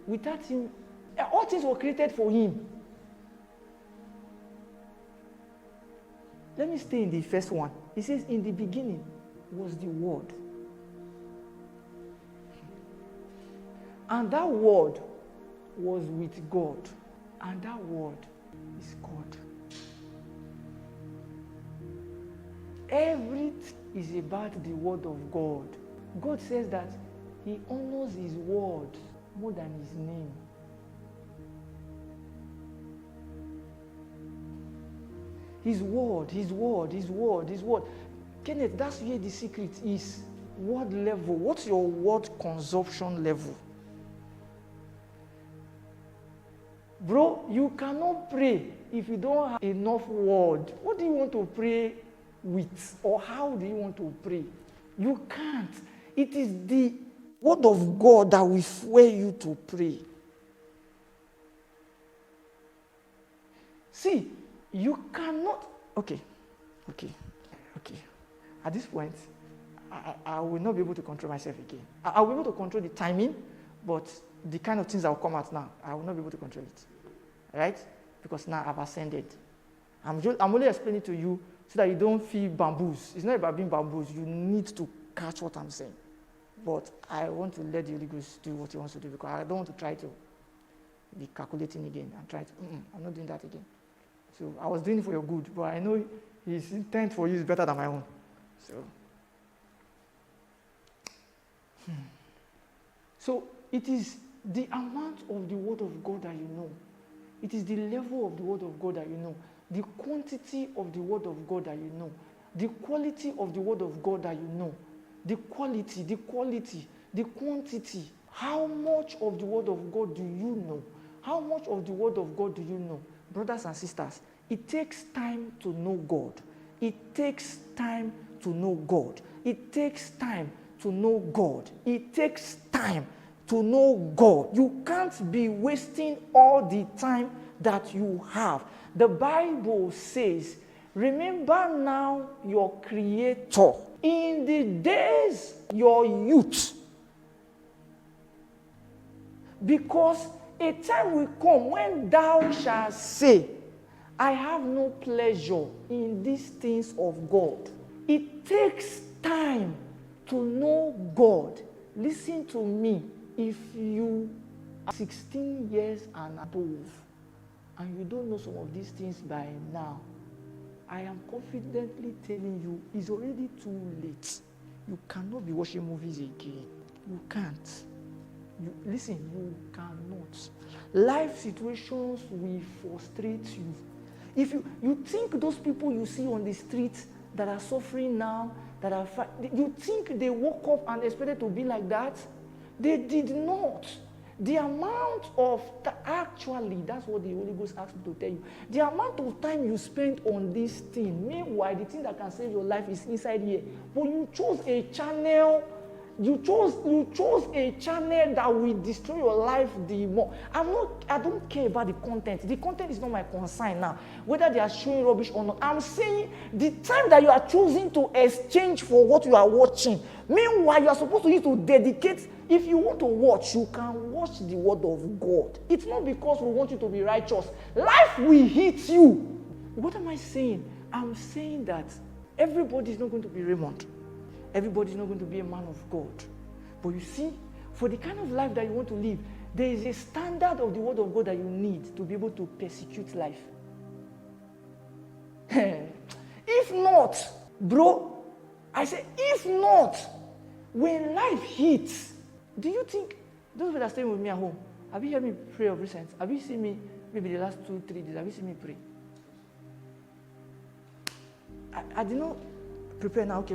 Without him, all things were created for him. Let me stay in the first one. It says, in the beginning was the Word. And that Word was with God. And that Word is God. Everything is about the Word of God. God says that He honors His Word more than His name. His Word, His Word, His Word, His Word. Kenneth, that's where the secret is. Word level. What's your word consumption level? Bro, you cannot pray if you don't have enough word. What do you want to pray with? Or how do you want to pray? You can't. It is the Word of God that will fuel you to pray. See, you cannot. Okay. At this point, I will not be able to control myself again. I will be able to control the timing, but the kind of things that will come out now, I will not be able to control it. Right? Because now I've ascended. I'm only explaining to you so that you don't feel bamboozled. It's not about being bamboozled. You need to catch what I'm saying. But I want to let the Holy Ghost do what He wants to do, because I don't want to try to be calculating again and try to. I'm not doing that again. So I was doing it for your good, but I know His intent for you is better than my own. So it is the amount of the Word of God that you know. It is the level of the Word of God that you know. The quantity of the Word of God that you know. The quality of the Word of God that you know. The quality, the quantity. How much of the Word of God do you know? How much of the Word of God do you know? Brothers and sisters, it takes time to know God. It takes time to know God. It takes time to know God. It takes time to know God. You can't be wasting all the time that you have. The Bible says, remember now your Creator in the days your youth. Because a time will come when thou shalt say, I have no pleasure in these things of God. It takes time to know God. Listen to me. If you are 16 years and above, and you don't know some of these things by now, I am confidently telling you, it's already too late. You cannot be watching movies again. You can't. Listen, you cannot. Life situations will frustrate you. If you think those people you see on the streets that are suffering now, you think they woke up and expected to be like that? They did not. The amount of, actually, that's what the Holy Ghost asked me to tell you. The amount of time you spend on this thing, meanwhile, the thing that can save your life is inside here. But you chose a channel. You chose a channel that will destroy your life the more. I don't care about the content. The content is not my concern now. Whether they are showing rubbish or not. I'm saying the time that you are choosing to exchange for what you are watching. Meanwhile, you are supposed to use to dedicate. If you want to watch, you can watch the Word of God. It's not because we want you to be righteous. Life will hit you. What am I saying? I'm saying that everybody is not going to be Raymond. Everybody is not going to be a man of God. But you see, for the kind of life that you want to live, there is a standard of the Word of God that you need to be able to persecute life. If not, bro, I say, if not, when life hits, do you think, those people that are staying with me at home, have you heard me pray of recent? Have you seen me, maybe the last 2-3 days, have you seen me pray? I did not prepare now, okay.